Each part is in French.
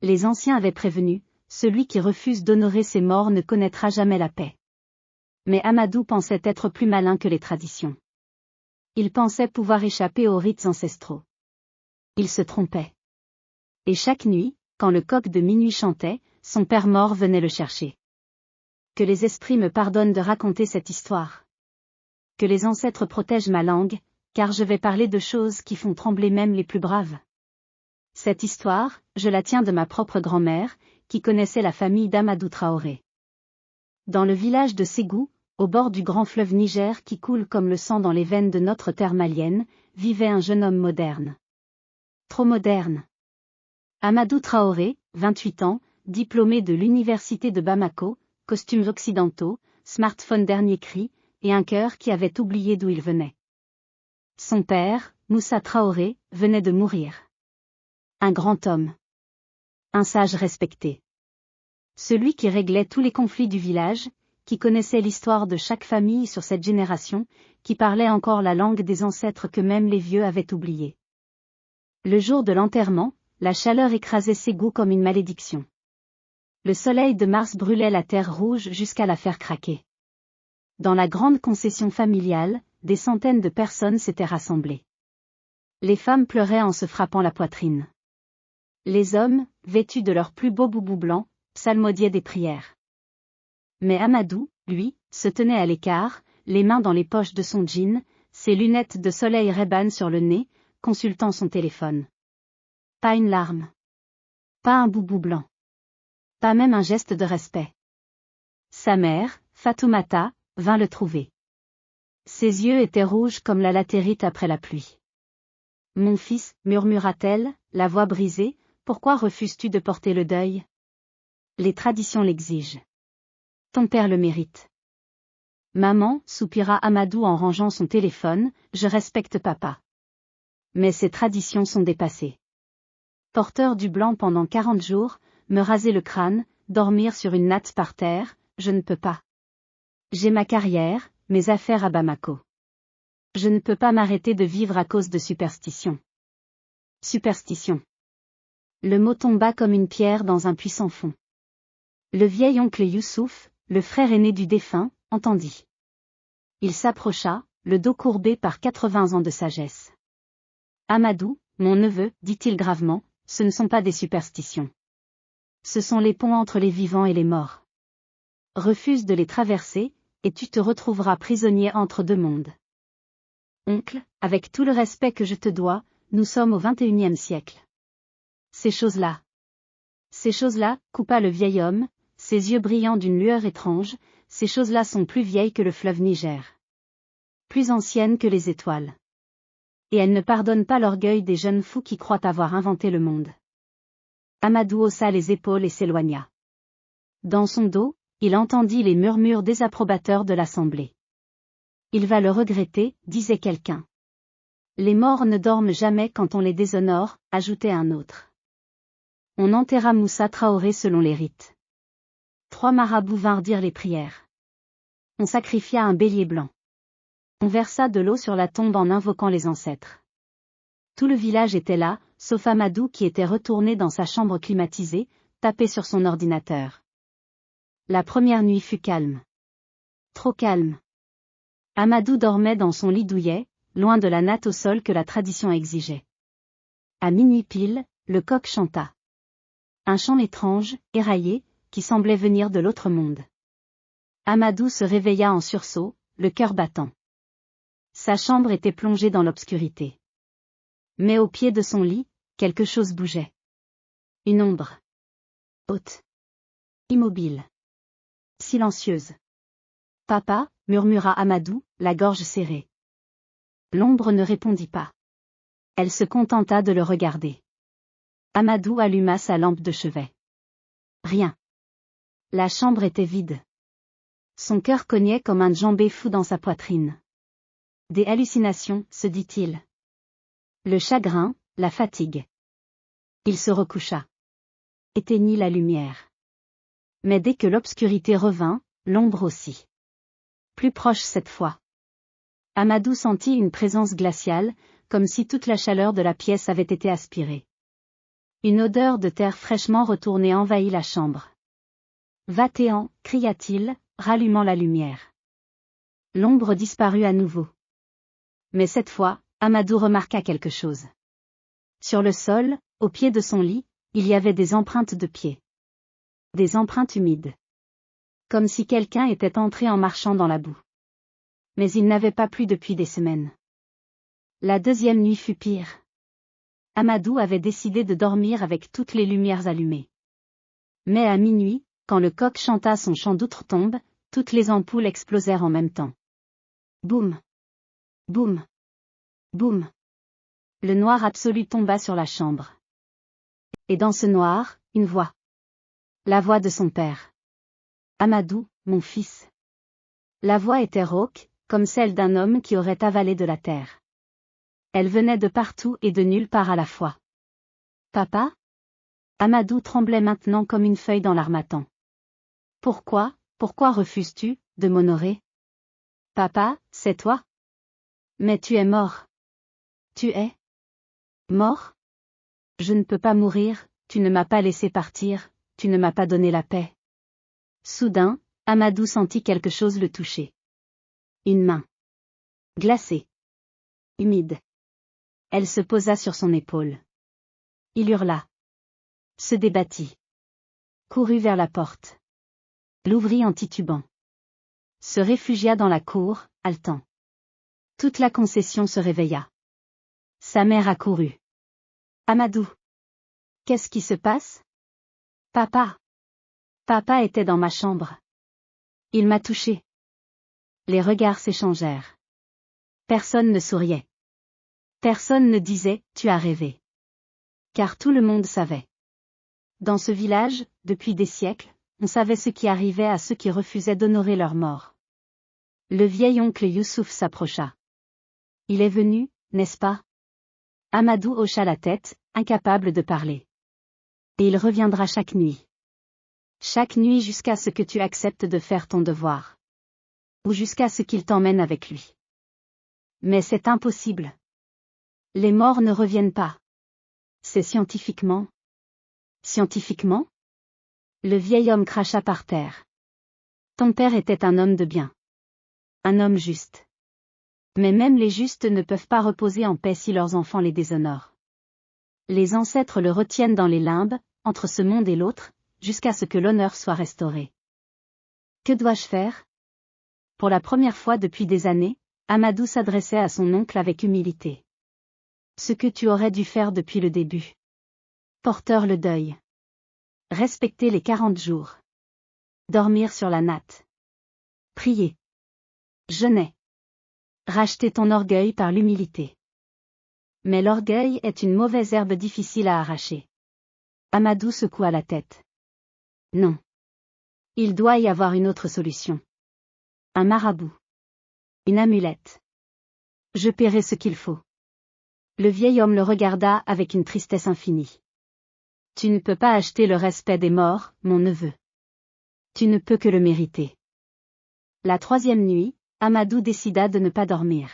Les anciens avaient prévenu, celui qui refuse d'honorer ses morts ne connaîtra jamais la paix. Mais Amadou pensait être plus malin que les traditions. Il pensait pouvoir échapper aux rites ancestraux. Il se trompait. Et chaque nuit, quand le coq de minuit chantait, son père mort venait le chercher. Que les esprits me pardonnent de raconter cette histoire. Que les ancêtres protègent ma langue, car je vais parler de choses qui font trembler même les plus braves. Cette histoire, je la tiens de ma propre grand-mère, qui connaissait la famille d'Amadou Traoré. Dans le village de Ségou, au bord du grand fleuve Niger qui coule comme le sang dans les veines de notre terre malienne, vivait un jeune homme moderne. Trop moderne. Amadou Traoré, 28 ans, diplômé de l'université de Bamako, costumes occidentaux, smartphone dernier cri, et un cœur qui avait oublié d'où il venait. Son père, Moussa Traoré, venait de mourir. Un grand homme. Un sage respecté. Celui qui réglait tous les conflits du village, qui connaissait l'histoire de chaque famille sur cette génération, qui parlait encore la langue des ancêtres que même les vieux avaient oubliés. Le jour de l'enterrement, la chaleur écrasait Ségou comme une malédiction. Le soleil de mars brûlait la terre rouge jusqu'à la faire craquer. Dans la grande concession familiale, des centaines de personnes s'étaient rassemblées. Les femmes pleuraient en se frappant la poitrine. Les hommes, vêtus de leurs plus beaux boubous blancs, psalmodiaient des prières. Mais Amadou, lui, se tenait à l'écart, les mains dans les poches de son jean, ses lunettes de soleil Ray-Ban sur le nez, consultant son téléphone. Pas une larme. Pas un boubou blanc. Pas même un geste de respect. Sa mère, Fatoumata, vint le trouver. Ses yeux étaient rouges comme la latérite après la pluie. « Mon fils, murmura-t-elle, la voix brisée, pourquoi refuses-tu de porter le deuil ? Les traditions l'exigent. Ton père le mérite. Maman, soupira Amadou en rangeant son téléphone, je respecte papa. Mais ces traditions sont dépassées. Porteur du blanc pendant 40 jours, me raser le crâne, dormir sur une natte par terre, je ne peux pas. J'ai ma carrière, mes affaires à Bamako. Je ne peux pas m'arrêter de vivre à cause de superstitions. Superstition. Le mot tomba comme une pierre dans un puits sans fond. Le vieil oncle Youssouf, le frère aîné du défunt, entendit. Il s'approcha, le dos courbé par 80 ans de sagesse. Amadou, mon neveu, dit-il gravement, ce ne sont pas des superstitions. Ce sont les ponts entre les vivants et les morts. Refuse de les traverser, et tu te retrouveras prisonnier entre deux mondes. Oncle, avec tout le respect que je te dois, nous sommes au XXIe siècle. Ces choses-là, coupa le vieil homme, ses yeux brillants d'une lueur étrange, ces choses-là sont plus vieilles que le fleuve Niger. Plus anciennes que les étoiles. Et elles ne pardonnent pas l'orgueil des jeunes fous qui croient avoir inventé le monde. Amadou haussa les épaules et s'éloigna. Dans son dos, il entendit les murmures désapprobateurs de l'assemblée. Il va le regretter, disait quelqu'un. Les morts ne dorment jamais quand on les déshonore, ajoutait un autre. On enterra Moussa Traoré selon les rites. 3 marabouts vinrent dire les prières. On sacrifia un bélier blanc. On versa de l'eau sur la tombe en invoquant les ancêtres. Tout le village était là, sauf Amadou qui était retourné dans sa chambre climatisée, tapé sur son ordinateur. La première nuit fut calme. Trop calme. Amadou dormait dans son lit douillet, loin de la natte au sol que la tradition exigeait. À minuit pile, le coq chanta. Un chant étrange, éraillé, qui semblait venir de l'autre monde. Amadou se réveilla en sursaut, le cœur battant. Sa chambre était plongée dans l'obscurité. Mais au pied de son lit, quelque chose bougeait. Une ombre. Haute. Immobile. Silencieuse. Papa, murmura Amadou, la gorge serrée. L'ombre ne répondit pas. Elle se contenta de le regarder. Amadou alluma sa lampe de chevet. Rien. La chambre était vide. Son cœur cognait comme un djembé fou dans sa poitrine. Des hallucinations, se dit-il. Le chagrin, la fatigue. Il se recoucha. Éteignit la lumière. Mais dès que l'obscurité revint, l'ombre aussi. Plus proche cette fois. Amadou sentit une présence glaciale, comme si toute la chaleur de la pièce avait été aspirée. Une odeur de terre fraîchement retournée envahit la chambre. Va-t'en, cria-t-il, rallumant la lumière. L'ombre disparut à nouveau. Mais cette fois, Amadou remarqua quelque chose. Sur le sol, au pied de son lit, il y avait des empreintes de pieds. Des empreintes humides. Comme si quelqu'un était entré en marchant dans la boue. Mais il n'avait pas plu depuis des semaines. La deuxième nuit fut pire. Amadou avait décidé de dormir avec toutes les lumières allumées. Mais à minuit, quand le coq chanta son chant d'outre-tombe, toutes les ampoules explosèrent en même temps. Boum! Boum! Boum! Le noir absolu tomba sur la chambre. Et dans ce noir, une voix. La voix de son père. Amadou, mon fils. La voix était rauque, comme celle d'un homme qui aurait avalé de la terre. Elle venait de partout et de nulle part à la fois. Papa? Amadou tremblait maintenant comme une feuille dans l'harmattan. Pourquoi refuses-tu de m'honorer? Papa, c'est toi? Mais tu es mort. Tu es mort? Je ne peux pas mourir, tu ne m'as pas laissé partir, tu ne m'as pas donné la paix. Soudain, Amadou sentit quelque chose le toucher. Une main. Glacée. Humide. Elle se posa sur son épaule. Il hurla. Se débattit. Courut vers la porte. L'ouvrit en titubant. Se réfugia dans la cour, haletant. Toute la concession se réveilla. Sa mère accourut. Amadou. Qu'est-ce qui se passe? Papa. Papa était dans ma chambre. Il m'a touché. Les regards s'échangèrent. Personne ne souriait. Personne ne disait, tu as rêvé. Car tout le monde savait. Dans ce village, depuis des siècles, on savait ce qui arrivait à ceux qui refusaient d'honorer leur mort. Le vieil oncle Youssouf s'approcha. Il est venu, n'est-ce pas? Amadou hocha la tête, incapable de parler. Et il reviendra chaque nuit. Chaque nuit jusqu'à ce que tu acceptes de faire ton devoir. Ou jusqu'à ce qu'il t'emmène avec lui. Mais c'est impossible. Les morts ne reviennent pas. C'est scientifiquement. Scientifiquement? Le vieil homme cracha par terre. Ton père était un homme de bien. Un homme juste. Mais même les justes ne peuvent pas reposer en paix si leurs enfants les déshonorent. Les ancêtres le retiennent dans les limbes, entre ce monde et l'autre, jusqu'à ce que l'honneur soit restauré. Que dois-je faire? Pour la première fois depuis des années, Amadou s'adressait à son oncle avec humilité. Ce que tu aurais dû faire depuis le début. Porteur le deuil. Respecter les 40 jours. Dormir sur la natte. Prier. Jeûner. Racheter ton orgueil par l'humilité. Mais l'orgueil est une mauvaise herbe difficile à arracher. Amadou secoua la tête. Non. Il doit y avoir une autre solution. Un marabout. Une amulette. Je paierai ce qu'il faut. Le vieil homme le regarda avec une tristesse infinie. Tu ne peux pas acheter le respect des morts, mon neveu. Tu ne peux que le mériter. La troisième nuit, Amadou décida de ne pas dormir.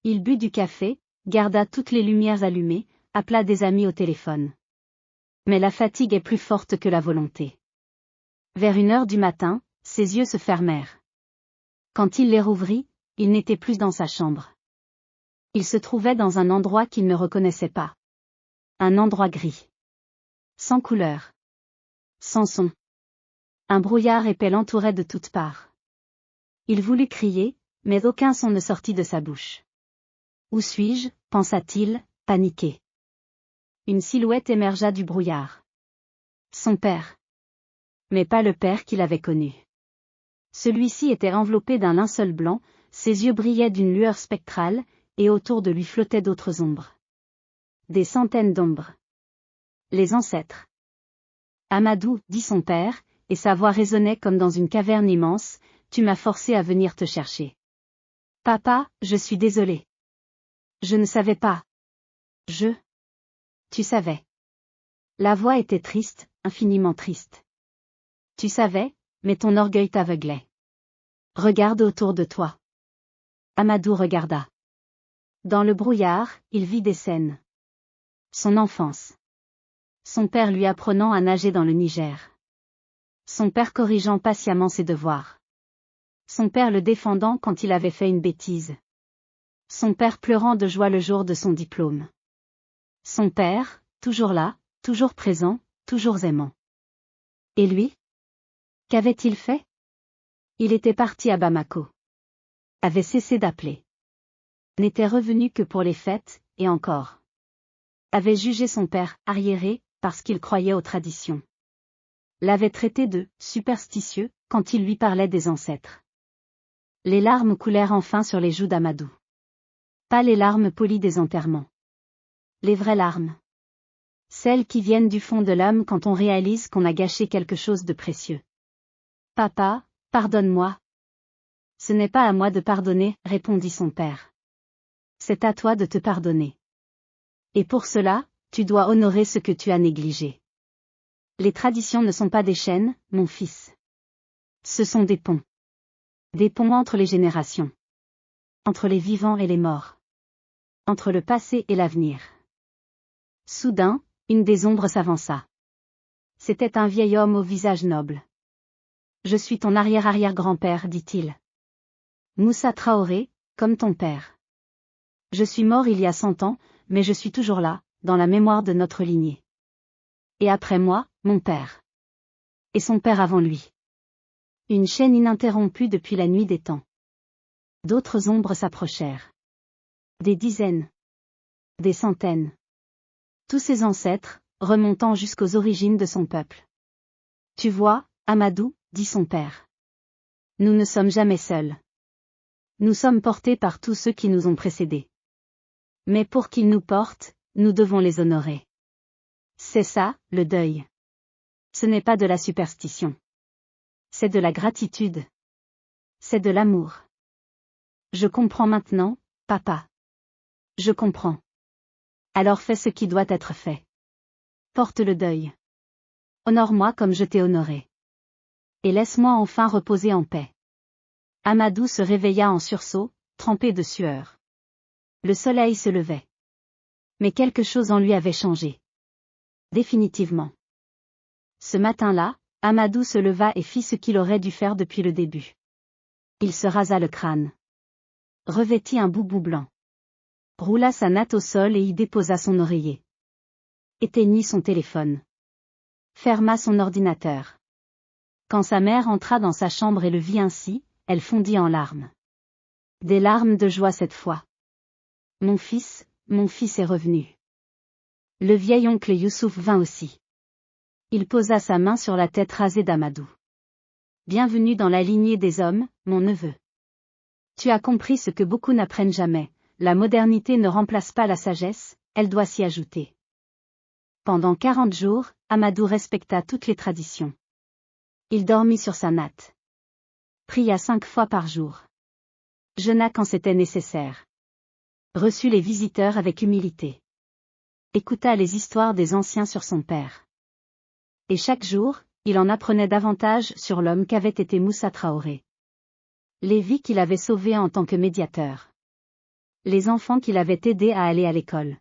Il but du café, garda toutes les lumières allumées, appela des amis au téléphone. Mais la fatigue est plus forte que la volonté. Vers 1 heure du matin, ses yeux se fermèrent. Quand il les rouvrit, il n'était plus dans sa chambre. Il se trouvait dans un endroit qu'il ne reconnaissait pas. Un endroit gris. Sans couleur. Sans son. Un brouillard épais l'entourait de toutes parts. Il voulut crier, mais aucun son ne sortit de sa bouche. Où suis-je, pensa-t-il, paniqué. Une silhouette émergea du brouillard. Son père. Mais pas le père qu'il avait connu. Celui-ci était enveloppé d'un linceul blanc, ses yeux brillaient d'une lueur spectrale, et autour de lui flottaient d'autres ombres. Des centaines d'ombres. Les ancêtres. Amadou, dit son père, et sa voix résonnait comme dans une caverne immense, tu m'as forcé à venir te chercher. Papa, je suis désolé. Je ne savais pas. Tu savais. La voix était triste, infiniment triste. Tu savais, mais ton orgueil t'aveuglait. Regarde autour de toi. Amadou regarda. Dans le brouillard, il vit des scènes. Son enfance. Son père lui apprenant à nager dans le Niger. Son père corrigeant patiemment ses devoirs. Son père le défendant quand il avait fait une bêtise. Son père pleurant de joie le jour de son diplôme. Son père, toujours là, toujours présent, toujours aimant. Et lui? Qu'avait-il fait? Il était parti à Bamako. Avait cessé d'appeler. N'était revenu que pour les fêtes, et encore. Avait jugé son père arriéré, parce qu'il croyait aux traditions. L'avait traité de superstitieux, quand il lui parlait des ancêtres. Les larmes coulèrent enfin sur les joues d'Amadou. Pas les larmes polies des enterrements. Les vraies larmes. Celles qui viennent du fond de l'âme quand on réalise qu'on a gâché quelque chose de précieux. Papa, pardonne-moi. Ce n'est pas à moi de pardonner, répondit son père. C'est à toi de te pardonner. Et pour cela, tu dois honorer ce que tu as négligé. Les traditions ne sont pas des chaînes, mon fils. Ce sont des ponts. Des ponts entre les générations. Entre les vivants et les morts. Entre le passé et l'avenir. Soudain, une des ombres s'avança. C'était un vieil homme au visage noble. Je suis ton arrière-arrière-grand-père, dit-il. Moussa Traoré, comme ton père. Je suis mort il y a 100 ans, mais je suis toujours là, dans la mémoire de notre lignée. Et après moi, mon père. Et son père avant lui. Une chaîne ininterrompue depuis la nuit des temps. D'autres ombres s'approchèrent. Des dizaines. Des centaines. Tous ses ancêtres, remontant jusqu'aux origines de son peuple. Tu vois, Amadou, dit son père. Nous ne sommes jamais seuls. Nous sommes portés par tous ceux qui nous ont précédés. Mais pour qu'ils nous portent, nous devons les honorer. C'est ça, le deuil. Ce n'est pas de la superstition. C'est de la gratitude. C'est de l'amour. Je comprends maintenant, papa. Je comprends. Alors fais ce qui doit être fait. Porte le deuil. Honore-moi comme je t'ai honoré. Et laisse-moi enfin reposer en paix. Amadou se réveilla en sursaut, trempé de sueur. Le soleil se levait. Mais quelque chose en lui avait changé. Définitivement. Ce matin-là, Amadou se leva et fit ce qu'il aurait dû faire depuis le début. Il se rasa le crâne. Revêtit un boubou blanc. Roula sa natte au sol et y déposa son oreiller. Éteignit son téléphone. Ferma son ordinateur. Quand sa mère entra dans sa chambre et le vit ainsi, elle fondit en larmes. Des larmes de joie cette fois. Mon fils est revenu. Le vieil oncle Youssouf vint aussi. Il posa sa main sur la tête rasée d'Amadou. Bienvenue dans la lignée des hommes, mon neveu. Tu as compris ce que beaucoup n'apprennent jamais, la modernité ne remplace pas la sagesse, elle doit s'y ajouter. Pendant 40 jours, Amadou respecta toutes les traditions. Il dormit sur sa natte. Pria 5 fois par jour. Jeûna quand c'était nécessaire. Reçut les visiteurs avec humilité. Écouta les histoires des anciens sur son père. Et chaque jour, il en apprenait davantage sur l'homme qu'avait été Moussa Traoré. Les vies qu'il avait sauvées en tant que médiateur. Les enfants qu'il avait aidés à aller à l'école.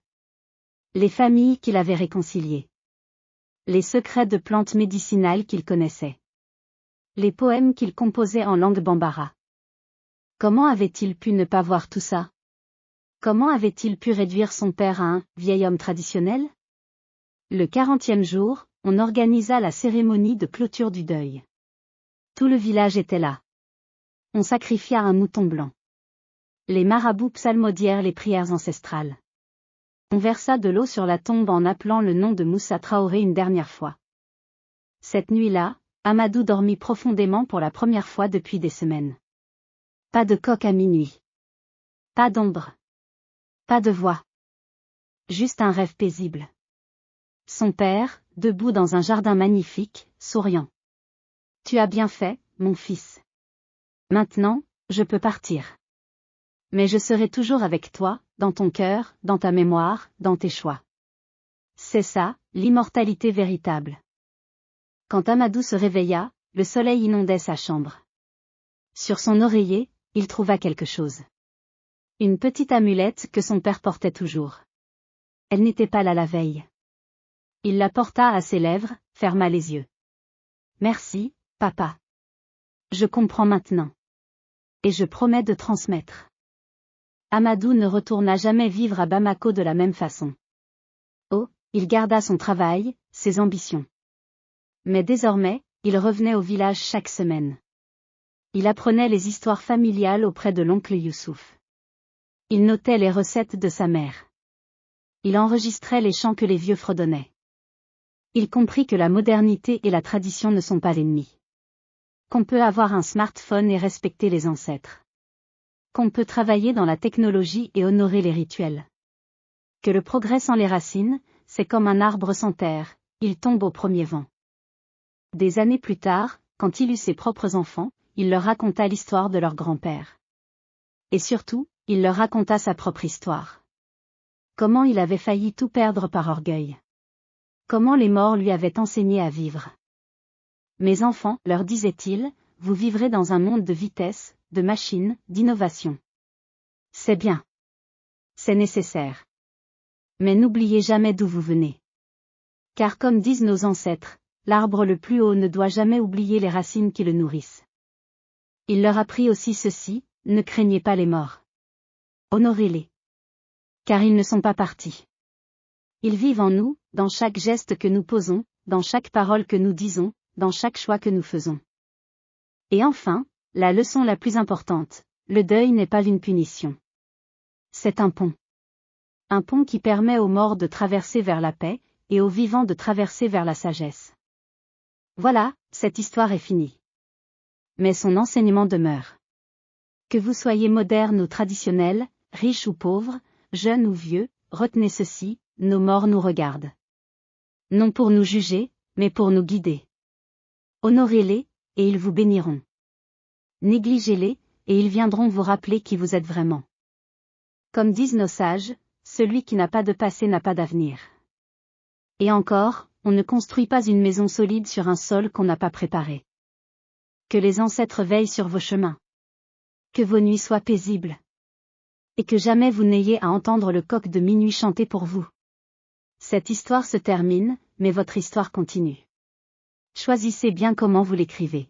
Les familles qu'il avait réconciliées. Les secrets de plantes médicinales qu'il connaissait. Les poèmes qu'il composait en langue bambara. Comment avait-il pu ne pas voir tout ça? Comment avait-il pu réduire son père à un vieil homme traditionnel? Le 40e jour, on organisa la cérémonie de clôture du deuil. Tout le village était là. On sacrifia un mouton blanc. Les marabouts psalmodièrent les prières ancestrales. On versa de l'eau sur la tombe en appelant le nom de Moussa Traoré une dernière fois. Cette nuit-là, Amadou dormit profondément pour la première fois depuis des semaines. Pas de coq à minuit. Pas d'ombre. Pas de voix. Juste un rêve paisible. Son père, debout dans un jardin magnifique, souriant. Tu as bien fait, mon fils. Maintenant, je peux partir. Mais je serai toujours avec toi, dans ton cœur, dans ta mémoire, dans tes choix. C'est ça, l'immortalité véritable. Quand Amadou se réveilla, le soleil inondait sa chambre. Sur son oreiller, il trouva quelque chose. Une petite amulette que son père portait toujours. Elle n'était pas là la veille. Il la porta à ses lèvres, ferma les yeux. Merci, papa. Je comprends maintenant. Et je promets de transmettre. Amadou ne retourna jamais vivre à Bamako de la même façon. Oh, il garda son travail, ses ambitions. Mais désormais, il revenait au village chaque semaine. Il apprenait les histoires familiales auprès de l'oncle Youssouf. Il notait les recettes de sa mère. Il enregistrait les chants que les vieux fredonnaient. Il comprit que la modernité et la tradition ne sont pas l'ennemi. Qu'on peut avoir un smartphone et respecter les ancêtres. Qu'on peut travailler dans la technologie et honorer les rituels. Que le progrès sans les racines, c'est comme un arbre sans terre, il tombe au premier vent. Des années plus tard, quand il eut ses propres enfants, il leur raconta l'histoire de leur grand-père. Et surtout, il leur raconta sa propre histoire. Comment il avait failli tout perdre par orgueil. Comment les morts lui avaient enseigné à vivre. Mes enfants, leur disait-il, vous vivrez dans un monde de vitesse, de machines, d'innovation. C'est bien. C'est nécessaire. Mais n'oubliez jamais d'où vous venez. Car comme disent nos ancêtres, l'arbre le plus haut ne doit jamais oublier les racines qui le nourrissent. Il leur apprit aussi ceci, ne craignez pas les morts. Honorez-les. Car ils ne sont pas partis. Ils vivent en nous, dans chaque geste que nous posons, dans chaque parole que nous disons, dans chaque choix que nous faisons. Et enfin, la leçon la plus importante, le deuil n'est pas une punition. C'est un pont. Un pont qui permet aux morts de traverser vers la paix, et aux vivants de traverser vers la sagesse. Voilà, cette histoire est finie. Mais son enseignement demeure. Que vous soyez moderne ou traditionnel, riche ou pauvre, jeune ou vieux, retenez ceci, nos morts nous regardent. Non pour nous juger, mais pour nous guider. Honorez-les, et ils vous béniront. Négligez-les, et ils viendront vous rappeler qui vous êtes vraiment. Comme disent nos sages, celui qui n'a pas de passé n'a pas d'avenir. Et encore, on ne construit pas une maison solide sur un sol qu'on n'a pas préparé. Que les ancêtres veillent sur vos chemins. Que vos nuits soient paisibles. Et que jamais vous n'ayez à entendre le coq de minuit chanter pour vous. Cette histoire se termine, mais votre histoire continue. Choisissez bien comment vous l'écrivez.